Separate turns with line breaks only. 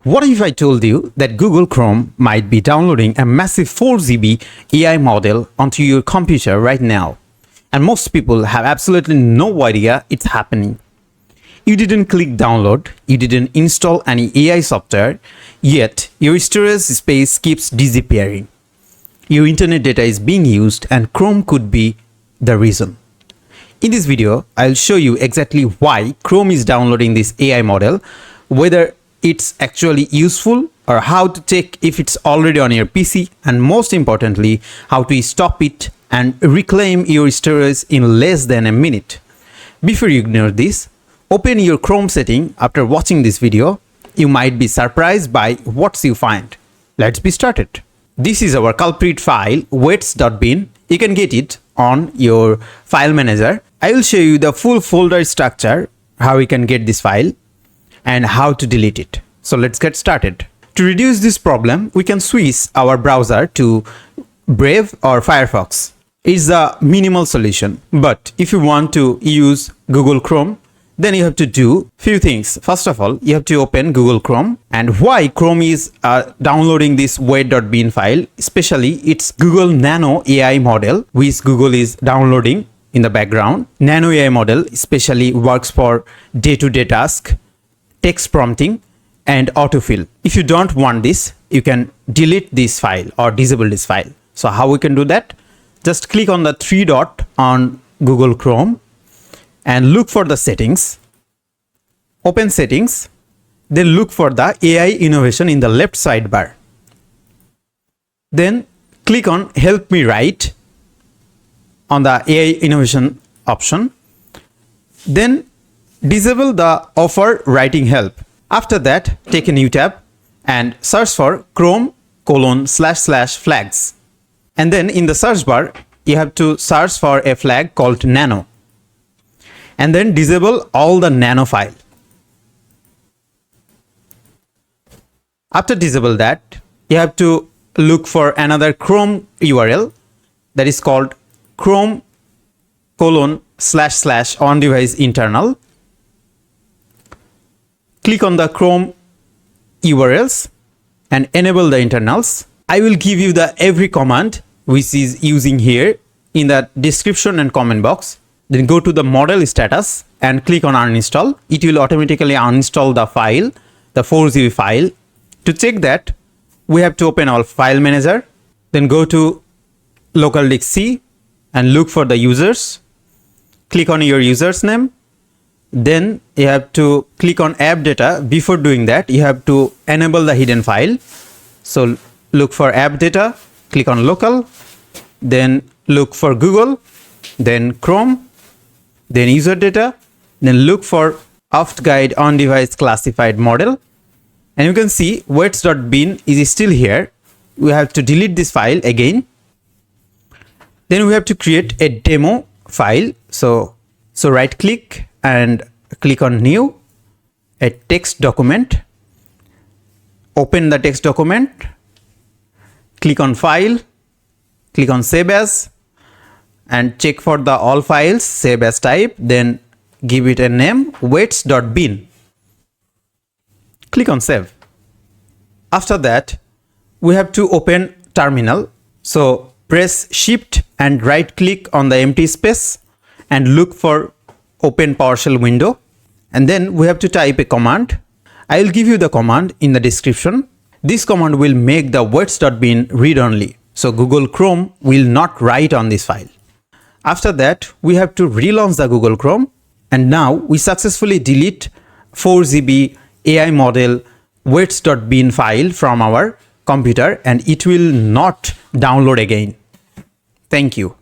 What if I told you that Google Chrome might be downloading a massive 4 GB AI model onto your computer right now, and most people have absolutely no idea it's happening? You didn't click download, you didn't install any AI software, yet your storage space keeps disappearing. Your internet data is being used and Chrome could be the reason. In this video, I'll show you exactly why Chrome is downloading this AI model, whether it's actually useful or how to check if it's already on your PC, and most importantly, how to stop it and reclaim your storage in less than a minute. Before you ignore this, open your Chrome setting after watching this video. You might be surprised by what you find. Let's be started. This is our culprit file, weights.bin. You can get it on your file manager. I will show you the full folder structure, how you can get this file, and how to delete it. So let's get started. To reduce this problem, we can switch our browser to Brave or Firefox. It's a minimal solution, but if you want to use Google Chrome, then you have to do few things. First of all, you have to open Google Chrome. And why Chrome is downloading this weight.bin file, especially it's Google Nano AI model, which Google is downloading in the background. Nano AI model especially works for day-to-day tasks, text prompting, and autofill. If you don't want this, you can delete this file or disable this file. So how we can do that? Just click on the three dot on Google Chrome and look for the settings. Open settings, then look for the AI innovation in the left sidebar. Then click on help me write on the AI innovation option. Then disable the offer writing help. After that, take a new tab and search for Chrome://flags. And then in the search bar, you have to search for a flag called Nano. And then disable all the Nano file. After disable that, you have to look for another Chrome URL that is called Chrome://on-device internal. Click on the Chrome URLs and enable the internals. I will give you the every command which is using here in the description and comment box. Then go to the model status and click on uninstall. It will automatically uninstall the file, the 4 GB file. To check that, we have to open our file manager. Then go to local disk C and look for the users. Click on your user's name. Then you have to click on app data. Before doing that, you have to enable the hidden file. So look for app data, click on local, then look for Google, then Chrome, then user data, then look for oft guide on device classified model. And you can see weights.bin is still here. We have to delete this file again. Then we have to create a demo file. So right click and click on new, a text document. Open the text document, click on file, click on save as, and check for the all files, save as type, then give it a name, weights.bin. Click on save. After that, we have to open terminal. So press shift and right click on the empty space and look for open PowerShell window. And then we have to type a command. I will give you the command in the description. This command will make the weights.bin read only. So Google Chrome will not write on this file. After that, we have to relaunch the Google Chrome. And now we successfully delete 4 GB AI model weights.bin file from our computer, and it will not download again. Thank you.